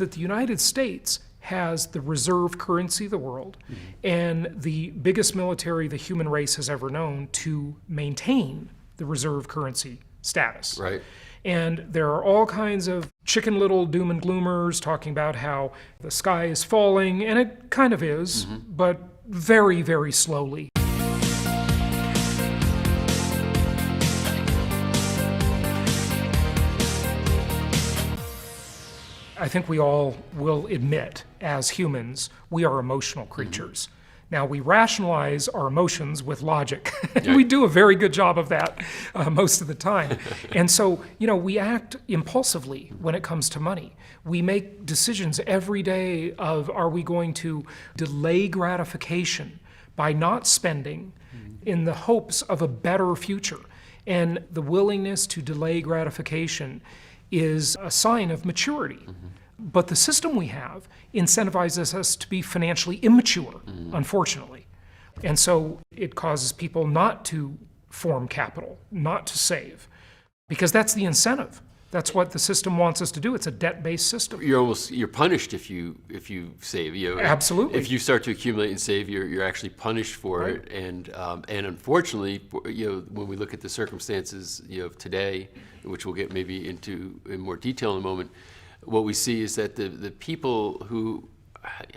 that the United States has the reserve currency of the world and the biggest military the human race has ever known to maintain the reserve currency status. Right. And there are all kinds of chicken little doom and gloomers talking about how the sky is falling, and it kind of is, but very, very slowly. I think we all will admit, as humans, we are emotional creatures. Now, we rationalize our emotions with logic. We do a very good job of that most of the time. And so, we act impulsively when it comes to money. We make decisions every day of, are we going to delay gratification by not spending in the hopes of a better future? And the willingness to delay gratification is a sign of maturity. But the system we have incentivizes us to be financially immature, unfortunately. And so it causes people not to form capital, not to save, because that's the incentive. That's what the system wants us to do. It's a debt-based system. You're punished if you save. Absolutely. If you start to accumulate and save, you're actually punished for it. And unfortunately, when we look at the circumstances of today, which we'll get maybe into in more detail in a moment, what we see is that the people who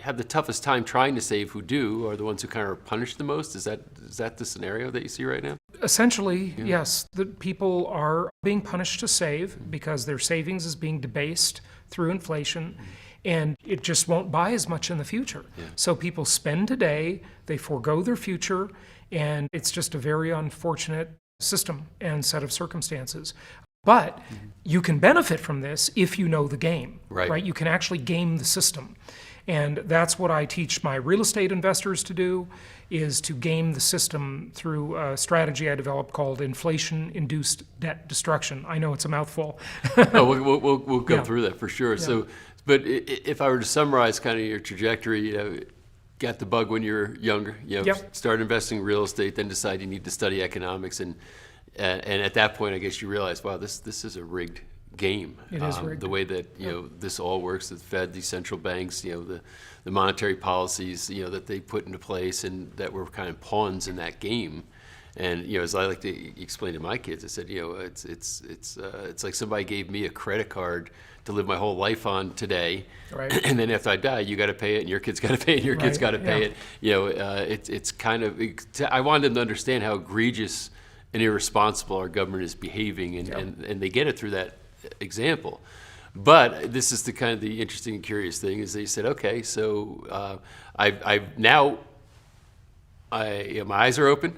have the toughest time trying to save, who do, are the ones who kind of are punished the most. Is that the scenario that you see right now? Essentially, yes. The people are being punished to save because their savings is being debased through inflation, and it just won't buy as much in the future. So people spend today, they forego their future, and it's just a very unfortunate system and set of circumstances. But you can benefit from this if you know the game, right? You can actually game the system. And that's what I teach my real estate investors to do, is to game the system through a strategy I developed called inflation-induced debt destruction. I know it's a mouthful. We'll go through that for sure. So, but if I were to summarize kind of your trajectory, got the bug when you were younger, started investing in real estate, then decided you need to study economics, and at that point, I guess you realize, wow, this is a rigged game. It is rigged. The way that this all works, the Fed, these central banks, the monetary policies, that they put into place, and that we're kind of pawns in that game. And as I like to explain to my kids, I said, it's like somebody gave me a credit card to live my whole life on today, and then after I die, you got to pay it, and your kids got to pay it, and your kids got to pay it. It's kind of. I wanted them to understand how egregious and irresponsible our government is behaving, and they get it through that example. But this is the kind of the interesting and curious thing is they said, okay, so my eyes are open.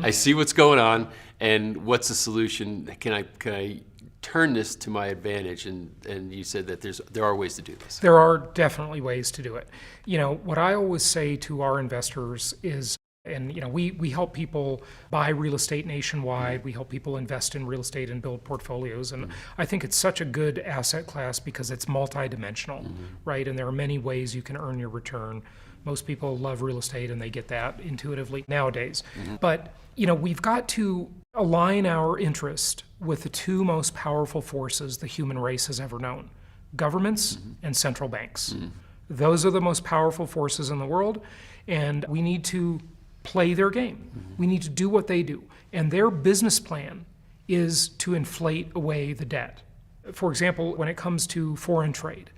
I see what's going on, and what's the solution? Can I turn this to my advantage? And you said that there are ways to do this. There are definitely ways to do it. What I always say to our investors is, and we help people buy real estate nationwide. We help people invest in real estate and build portfolios. And I think it's such a good asset class because it's multidimensional, right? And there are many ways you can earn your return. Most people love real estate and they get that intuitively nowadays. But we've got to align our interest with the two most powerful forces the human race has ever known: governments and central banks. Those are the most powerful forces in the world, and we need to play their game. We need to do what they do. And their business plan is to inflate away the debt. For example, when it comes to foreign trade,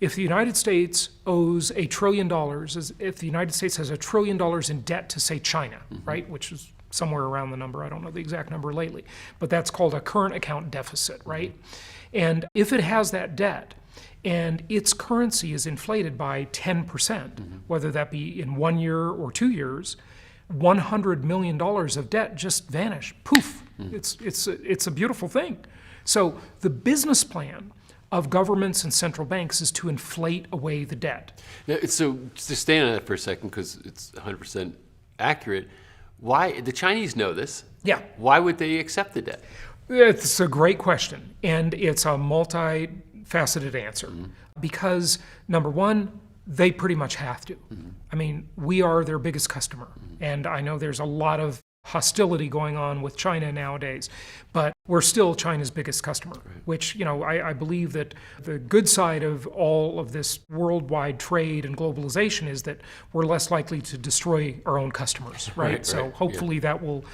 if the United States owes $1 trillion, if the United States has $1 trillion in debt to, say, China, right, which is somewhere around the number, I don't know the exact number lately, but that's called a current account deficit, right? And if it has that debt, and its currency is inflated by 10%, whether that be in 1 year or 2 years, $100 million of debt just vanish. Poof. It's a beautiful thing. So the business plan of governments and central banks is to inflate away the debt. Now, so to stand on that for a second, because it's 100% accurate, why the Chinese know this? Yeah. Why would they accept the debt? It's a great question, and it's a multifaceted answer. Because number one, they pretty much have to. I mean, we are their biggest customer. And I know there's a lot of hostility going on with China nowadays. But we're still China's biggest customer, which, I believe that the good side of all of this worldwide trade and globalization is that we're less likely to destroy our own customers, right? So hopefully that will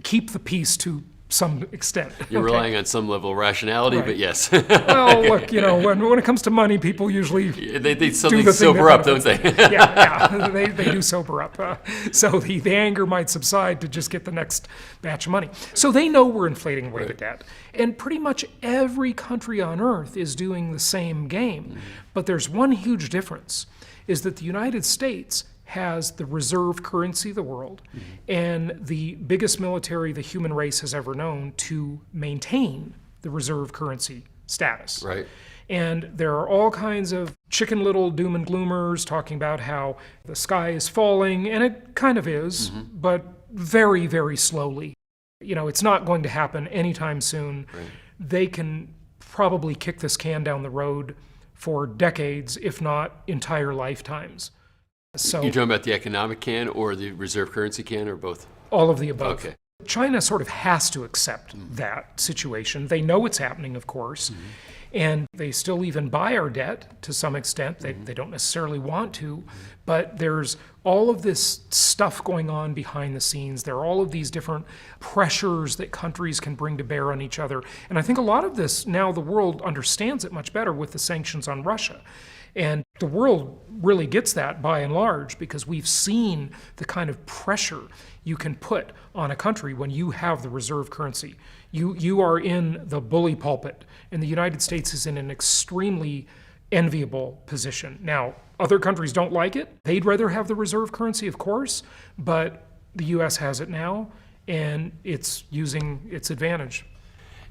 keep the peace to some extent. You're relying on some level of rationality, but yes. Well, look, when it comes to money, people usually they suddenly sober up, don't they? yeah, they do sober up. So the anger might subside to just get the next batch of money. So they know we're inflating away the debt. And pretty much every country on earth is doing the same game. But there's one huge difference, is that the United States has the reserve currency of the world and the biggest military the human race has ever known to maintain the reserve currency status. Right. And there are all kinds of chicken little doom and gloomers talking about how the sky is falling, and it kind of is, but very, very slowly. It's not going to happen anytime soon. Right. They can probably kick this can down the road for decades, if not entire lifetimes. So You're talking about the economic can or the reserve currency can, or both? all of the above. Okay. China sort of has to accept that situation. They know it's happening, of course, and they still even buy our debt to some extent. They don't necessarily want to, but there's all of this stuff going on behind the scenes. There are all of these different pressures that countries can bring to bear on each other. And I think a lot of this, now the world understands it much better with the sanctions on Russia. And the world really gets that by and large, because we've seen the kind of pressure you can put on a country when you have the reserve currency. You are in the bully pulpit, and the United States is in an extremely enviable position. Now, other countries don't like it. They'd rather have the reserve currency, of course, but the U.S. has it now, and it's using its advantage.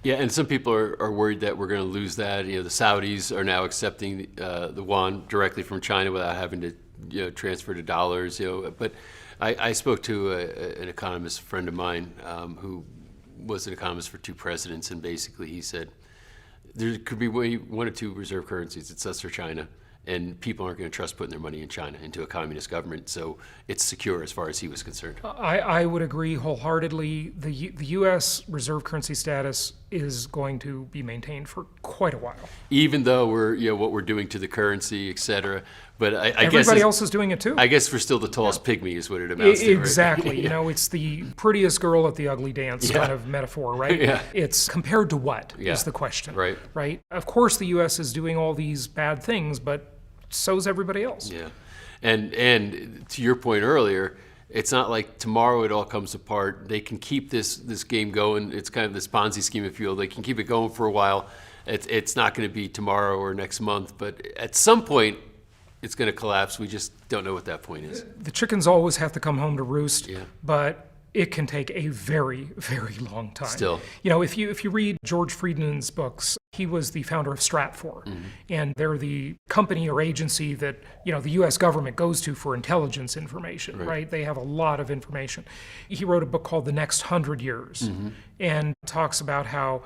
Yeah, and some people are worried that we're going to lose that. The Saudis are now accepting the yuan directly from China without having to transfer to dollars. But I spoke to an economist friend of mine who was an economist for two presidents, and basically he said there could be one or two reserve currencies. It's us or China. And people aren't going to trust putting their money in China into a communist government, so it's secure as far as he was concerned. I would agree wholeheartedly. The U.S. reserve currency status is going to be maintained for quite a while. Even though we're what we're doing to the currency, et cetera. But I guess everybody else is doing it too. I guess we're still the tallest pygmy is what it amounts to. Exactly. It's the prettiest girl at the ugly dance kind of metaphor, right? Yeah. It's compared to what is the question. Right. Of course the U.S. is doing all these bad things, but so's everybody else. Yeah. And to your point earlier, it's not like tomorrow it all comes apart. They can keep this game going. It's kind of this Ponzi scheme, if you will. They can keep it going for a while. It's not going to be tomorrow or next month, but at some point it's going to collapse. We just don't know what that point is. The chickens always have to come home to roost, Yeah. but it can take a very, very long time. Still. If you read George Friedman's books, he was the founder of Stratfor, and they're the company or agency that the U.S. government goes to for intelligence information, right? They have a lot of information. He wrote a book called The Next 100 Years, and talks about how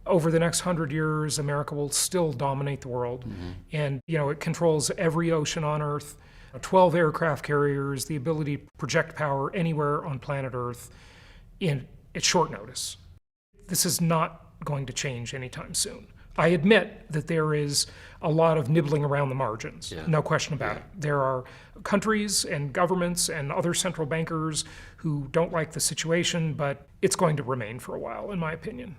over the next 100 years, America will still dominate the world, and it controls every ocean on Earth. 12 aircraft carriers, the ability to project power anywhere on planet Earth at short notice. This is not going to change anytime soon. I admit that there is a lot of nibbling around the margins, no question about it. There are countries and governments and other central bankers who don't like the situation, but it's going to remain for a while, in my opinion.